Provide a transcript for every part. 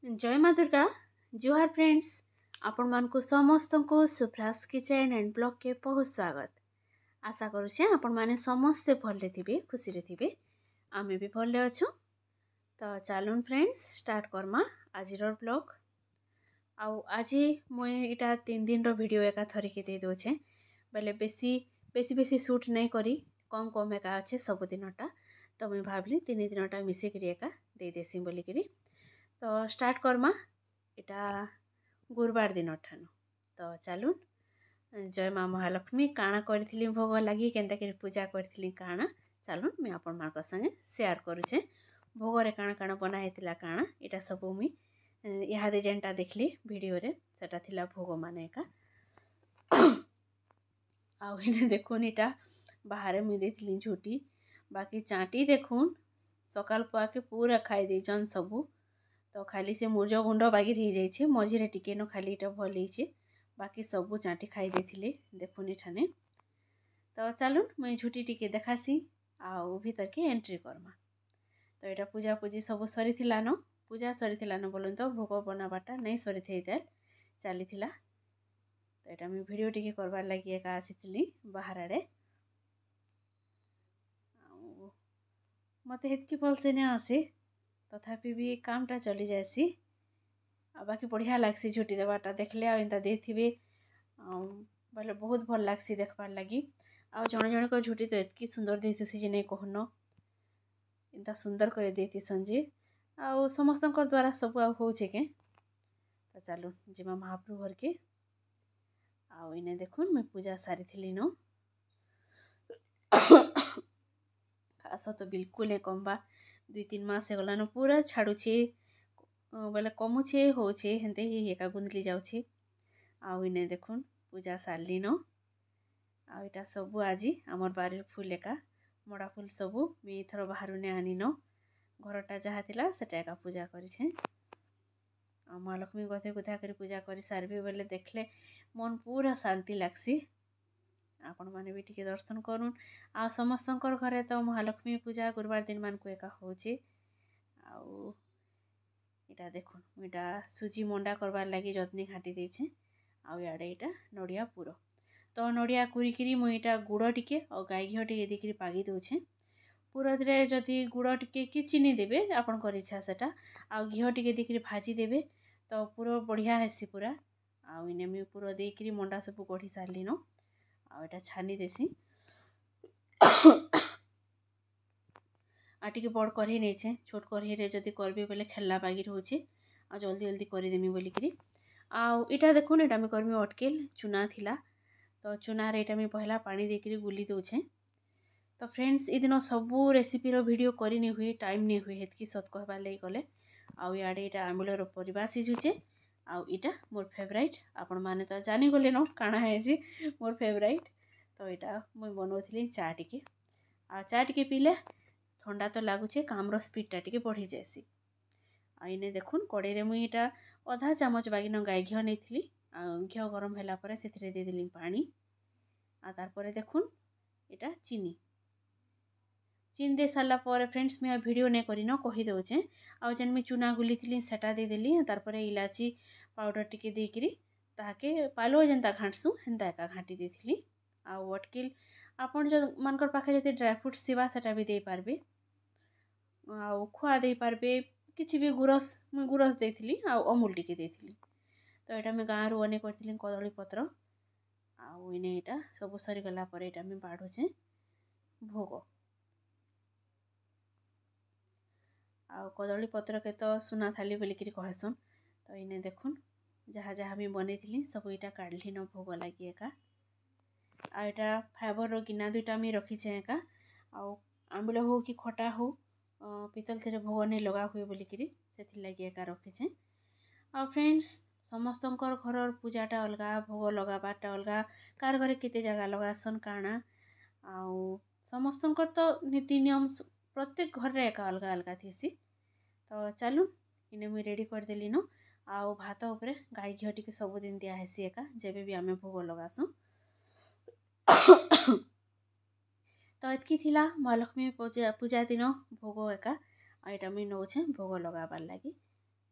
जय माँ दुर्गा। जुहार फ्रेंड्स, आपण मानकु समस्तंको सुप्रास किचन एंड ब्लॉग के बहुत स्वागत। आशा करुचे आपण माने समस्ते भल्ले थिबे, खुशी रे थिबे। आमे भी भल्ले अछु। तो चलून फ्रेंड्स स्टार्ट करमा आजिर ब्लॉग। आउ आजी मुई इटा 3 दिन रो वीडियो एका थरी के दे दोछे। बेले बेसी शूट नहीं करी, कम कम एका अच्छे सब दिनटा। तो मुई भाबली 3 दिनटा मिसे करी एका दे देसी बोली करी। तो स्टार्ट करमा इटा गुरुवार दिन ठानु। तो चलून जय माँ महालक्ष्मी काଣା करथिली भोग लगी केनता करी पूजा करथिली काଣା चलून मैं आपण मार्क संगे शेयर करूचे। भोग रे काଣା काଣା बना हेतिला काଣା इटा सब मुई इहादे जेनटा देखली वीडियो रे सेटा थिला भोग माने का। आउ इने देखुन इटा बाहर मुई देथिली झूठी बाकी चाटी देखुन सकाल पाके पूरा खाई देछन सबू। तो खाली से मुर्ज गुंड बागी रही जाइए मझे टिके न खाली इटा भल ही बाकी सबू चाटी खाई देथिले देखुन ठाने। तो चलून मुई झूठी टिके देखासी आउ भीतर के एंट्री करमा। तो यहाँ पूजा पूजी सब सरी न पूजा सरी न बोलन तो भोग बनाबाटा नहीं सरी थी चली। तो यहाँ मुझे वीडियो टिके करवार लगी एका आसी बाहर आड़े मत हेतकी भलसे नहीं आसे तथापि भी कामटा चली जासी। बाकी बढ़िया लगसी झुटी देवाटा देखले आंता देथिबे बोले बहुत भल लगसी देखबार लगी। आ जड़े जड़े को झुटी तो एतकी सुंदर देसी जे नहीं कहन इंता सुंदर कर देती संजे आ समस्त द्वारा सब होचे के। तो चलू जीमा महाप्रभु घर के आउ इने देखुन मैं पूजा सारी थी न खास तो बिल्कुल है कम बा 2-3 मास गलान पूरा छाड़ुछे बोले कमुछे होछे हेंते ही एका गुंदली जाउछे। आउ इने देखुन पूजा सारली न आ इटा सबू आजी आमर बारीर फूल एका मड़ा फूल सबू मैं थर बाहर ने आनी न घरटा जहाँ थिला सेटा एका पूजा करिछे। आ महालक्ष्मी गथे गुथा करी पूजा करी सारबे बोले देखले मन पूरा शांति लागसी। आपण माने भी टिके दर्शन करूँ आ समस्तंकर घरे तो महालक्ष्मी पूजा गुरुवार दिन मान को एका होचे। आउ इटा देखुन इटा सुजी मंडा करवार लगी जतनी घाटी देछे। आउ याडे इटा नड़िया पुर तो नड़िया कुरिकिरी मुई इटा गुड़ टिके और गाई घी टिके देकरी पागी दउछे। पुरद रे जदि गुड़ टिके कि चीनी देबे आपनकर इच्छा सेटा आ घी टिके देकरी भाजी देबे तो पूरा बढ़िया हेसी पूरा। आउ इने मुई पुर देकरी मंडा सब गढ़ी सारली न आ इटा छानी देसी। आ टिके बड़ कढ़ई नहीं छोट कढ़ई रे जदि करबे बोले खेलना बागी रोचे आ जल्दी जल्दी करदेमी बोलिकी। आउ इटा देखुन इटा मैं करमी अटकेल चुना थिला तो चुना रे इटा मैं पहला पानी देकरी गुली दउछे। तो फ्रेंड्स ए दिन सबू रेसिपी रो वीडियो करी नहीं हुए टाइम नहीं हुए हेतकी सत कहबार लगी गले। आउ याडे इटा आंबुलर परिबा सिझुचे आउ इटा मोर फेवराइट आपण माने तो जानी गले न काଣା है जे मोर फेवराइट। तो इटा मुई बनौथिली चा टिके आ चा टिके पीले ठंडा तो लगुचे काम स्पीडटा टिके बढ़ी जाएसी। आईने देखुन कड़े रे मुई इटा आधा चामच बागिन गाई घी नहीं घी गरम होला परे सेथिरे दे देली पानी आ तार परे देखुन इटा चीनी दे सारा पर फ्रेंड्स मैं वीडियो नहीं करी न कही दउचे। आ जेन मैं चुना गुली थी सेटा दे देली तार परे इलाची पाउडर टिके देकरी ताके पालो जेनता घाटसु हेन्ता एका घाटी देथिली। आ अटकिल आपन जो मानकर पाखे जति ड्राई फ्रूट्स थिबा सेटा भी दे पारबे आ खुआ दे पारबे किछि भी गुरस मुई गुरस देथिली आ अमूल टिके देथिली। तो यहाँ मैं गाँव रू अने करथिली कदली पत्र आउ इने इटा सब सरी गला पर इटा मैं बाढ़ुचे भोग आ कदली पत्र के तो सुना थाली बोलिकी कहसन। तो इने देखुन जहाँ जहाँ मैं बनई सब इटा काढ़ली न भोग लगी एका आ इटा फाइबर रो गिना दुईटा मैं रखीचे एका आउ आंबुल हो कि खटा हो पीतल थे भोग नहीं लगा हुए बोलिकी से लगी एका रखीचे। आ फ्रेंड्स समस्तंकर घर पूजाटा अलगा भोग लगाबारटा अलगा कार घरे केते जगह लगासन काଣା आउ समस्तंकर तो नीति नियम प्रत्येक घर रे एका अलगा अलगा थीसी। तो चलू इने मुई रेडी करदेली न आउ भात उपरे गाई घी टिके सबुदिन दिया हेसी एका जेबे भी आमे भोग लगासु। तो एतकी थिला महालक्ष्मी पूजा दिन भोग एका आईटा मुई नौछे भोग लगाबार लगी।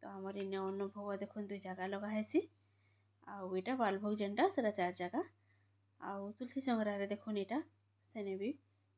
तो आमर इने अन्न भोग देखुन 2 जगह लगा हेसी आउ इटा बालभोग जेनटा सेटा 4 जगह आउ तुलसी संग्रह देखुन इटा सेने भी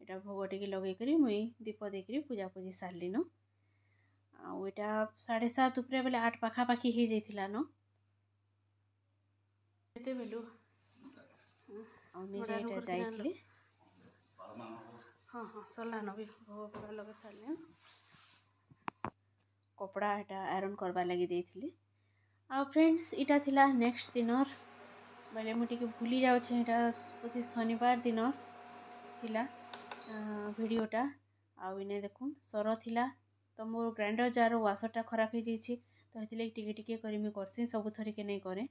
इटा भोग टिके लगे करी मुई दीप देकरी पूजा पूजी सारली न आउ इटा 7:30 उपरे बेले 8 पाखा पाखी हे जाइथिला न एते बेलु आउ निजे इटा जाइथिली हाँ हाँ सरला न भी भोग पूरा लगे सारले कपड़ा इटा आयरन करबा लगी देइथिली आ फ्रेंड्स इटा थिला नेक्स्ट दिनर बेले मुझे भूली जाऊँ इटा बोधे शनिवार दिन थिला वीडियोटा आउ इने देखुन सर थिला तो मोर ग्राइंडर जार वाशरटा खराब हो जाइए तो ये टिके टिके करी मुई करसी सब थरिके नहीं करे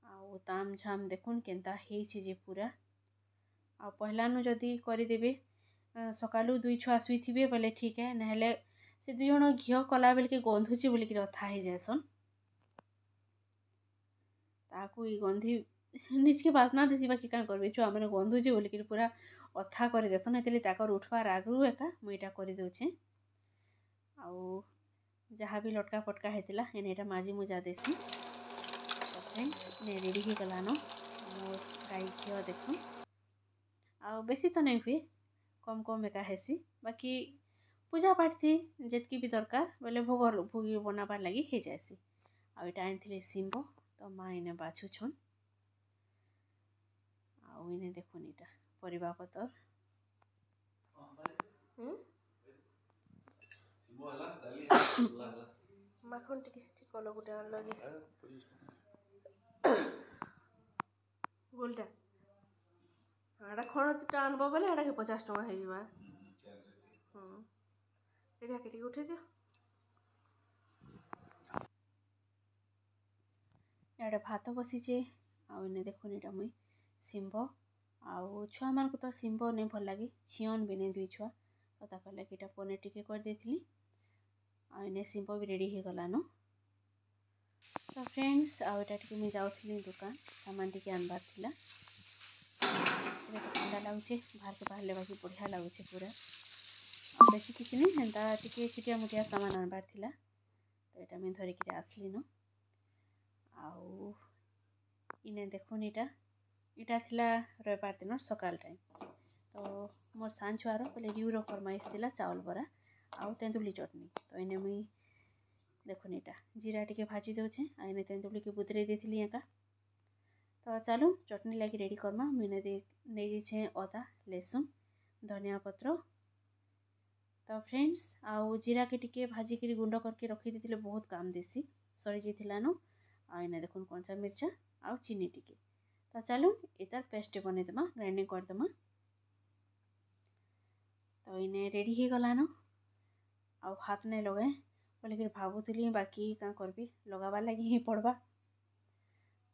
आउ ताम झाम देखुन केनता हेछि जे पूरा आ पहलानु जदि करदेबे सकालू 2 छुआ शुईथिबे बोले ठीक है नहेले से 2 जण घियो कला बेल के गंधुची बोली कि अथा हे जासन ताकू ई गंधी निज के बासना देसी बाकी कां करबे छुआ माने गंधुची बोली कि पूरा अथा कर देसन हेतले ताकर उठवार आगरू एका मुईटा कर दोछे आउ जहाँ भी लटका पटका हेतिला एनेटा माजी मुजा देसी तो फ्रेंड्स ने रेडी ही गलान मोर गाई घियो देखो आउ बेसी तो नहीं हुए कम कम एका हेसी बाकी पूजा पाठ थी जेतकी भी दरकार बोले भोगी बनाबार लगी हो जाएसी आउ इटा आनी सिंब तो माँ इने बाछुछन आउ इने देखुन इटा परिबा पतर माखन टिके टिकलो गुटे आनलो जे गोलटा आड़ा खणटा आनबो बोले आड़ा के 50 टका हे जिबा एटा के टिके उठे दियो एटा भात बसीचे आउ इने देखुन इटा मुई सिंब आउ छुआ मान को तो सिंब नहीं भल लगे छियन भी नहीं 2 छुआ तो ताकर लगे इटा पनीर टिके कर देथिली आ इने सिंब भी रेडी हो गलान तो फ्रेंड्स आउ इटा टिके मुई जाउथिली दुकान सामान टिके आनबार थिला ठंडा लगुचे बाहर के बाहर लेवा बढ़िया लगुचे पूरा बेसी किसी नहीं हेन्ता टिके छुटिया मुटिया सामान आनबार थिला तो यहाँ मुझे धरिकी आसली न आउ इने देखुन इटा इटा थिला रविवार दिन सकाल टाइम तो मोर सान छुआर बोले रिउर फरमाइश थिला चावल बरा आउ तेंदुली चटनी तो इने मुई देखुन इटा जीरा टिके भाजी दौचे आ इने तेंदुली के बुतरे देथिली एका तो चलो चटनी लगी रेडी करमा मुझे नहीं जाइए अदा लहसुन धनिया पत्र तो फ्रेंड्स आउ जीरा के टिके भाजी कर गुंड करके रखी देथिले बहुत काम देसी सरी जाइथिला न आ इने देखुन कंचा मिर्चा आउ चीनी टिके तो चलो इतार पेस्ट बनईदेमा ग्राइंडिंग करदेमा तो इने रेडी हो गलान आउ हाथ नहीं लगे बोले भावुली बाकी क्या करबी लगाबार लगी ही पड़वा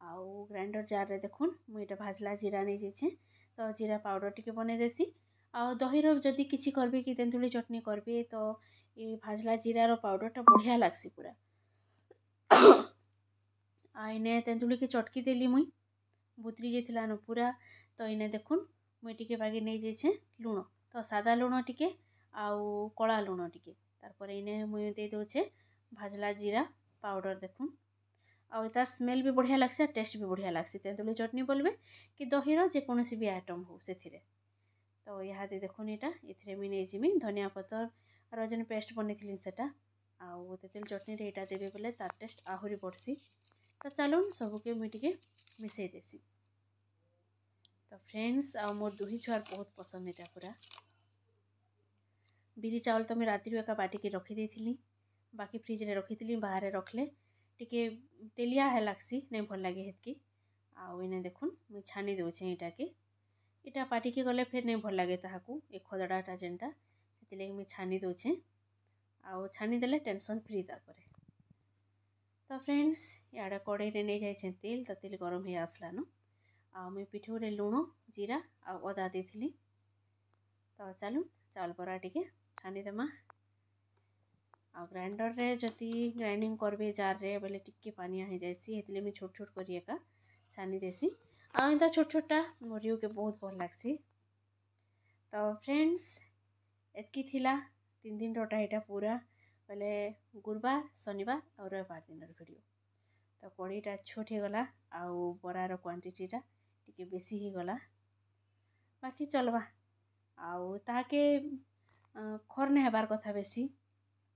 आउ ग्राइंडर जार रे देखुन मुझे भाजला जीरा नहीं जाइए तो जीरा पाउडर टिके बनई देसी आउ दहीर जदि किसी करबे कि तेंतुली चटनी करबे तो ये भाजला जीरार पाउडरटा बढ़िया लागसी पूरा आ इने तेंतुली के चटकी देली मुई बुतरी जाइथिला न पूरा तो इने देखुन मुई टिके बागी नहीं जाइए लुण तो सादा लुण टिके आउ कला लुण टिके तारपर इने मुई दे दोचे भाजला जीरा पाउडर देखुन आउ तार स्मेल भी बढ़िया लागसी टेस्ट भी बढ़िया लागसी तेंतुली चटनी बोलबे कि दहीर जेकोसी भी आइटम हो से तो यहाँ देखुन यहाँ ये मुझे नहीं जिमी धनिया पतर और जेन पेस्ट बनई सेटा आउ तेतुल चटनी यहाँ देवे बोले तार टेस्ट आहरी बढ़सी तो चलो सबके मुझे मिसई देसी तो फ्रेंड्स आउ मोर 2 छुआर बहुत पसंद यहाँ पूरा बिरी चावल तो मैं राति एका बाटी के रखी देथिली बाकी फ्रिज रे रखी थी बाहर रखले टिके तेलिया है लागसी नहीं भल लगे हेतकी आउ इने देखुन मुझे छानी दौचे यहाँ के इटा पाटी के गले फिर नहीं भल लगे ताहाकू एक खदड़ाटा जेनटा हेतिले मुझे छानी दौचे आउ छानी देले टेंशन फ्री तापर तो फ्रेंड्स याडा कड़ई रे नहीं जाइए तेल तो तेल गरम हो आसला न आ मुई पिठौरे लुण जीरा आउ अदा देथिली तो चलो चावल बरा टिके छानीदेमा आ ग्राइंडर रे जदि ग्राइंडिंग करबे जार रे बोले टिके पानिया हो जाएसी हेतिले मुई छोट छोट करी एका छानी देसी आ इंता छोट छोटा मोरियो के बहुत भल लागसी तो फ्रेंड्स एतकी थिला 3 दिन रोटा यहाँ पूरा बोले गुरुवार शनिवार और रविवार दिन वीडियो। तो कड़ीटा छोट हो गला आउ बरार क्वांटिटीटा टिके बेसी ही गला बाकी चलवा आउ ताके खर नहीं हबार कथा बेसी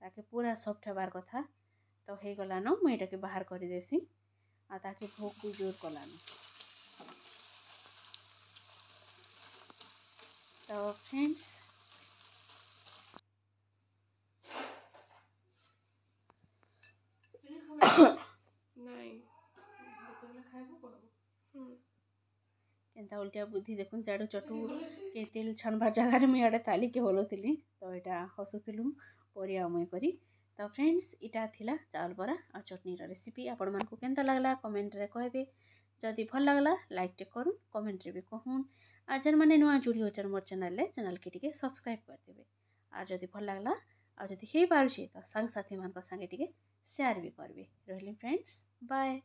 ताके पूरा सॉफ्ट हबार कथा। तो हो गलान मुझे के बाहर कर देसी आ ताके भोग भी जोर कलान। तो फ्रेंड्स केनता उल्टिया बुद्धि देखुन जाडू चटू के तेल छानबार जगार मुझे आड़े ताली के हलुली तो यहाँ हसुलु परिया मुई करी। तो फ्रेंड्स इटा थिला चावल बरा और चटनी रेसिपी आपण मानकु केनता लागला कमेंट रे कहबे। जदि भल लागला लाइक टे करूँ कमेंट रे भी कहून आ जन माने नुआ जुड़ी होचन मोर चैनल के टिके सब्सक्राइब कर देबे। आ जदि भल लागला आ जदि हे पारुछे तो संग साथी मान संगे टिके शेयर भी करबे। रहली फ्रेंड्स बाय।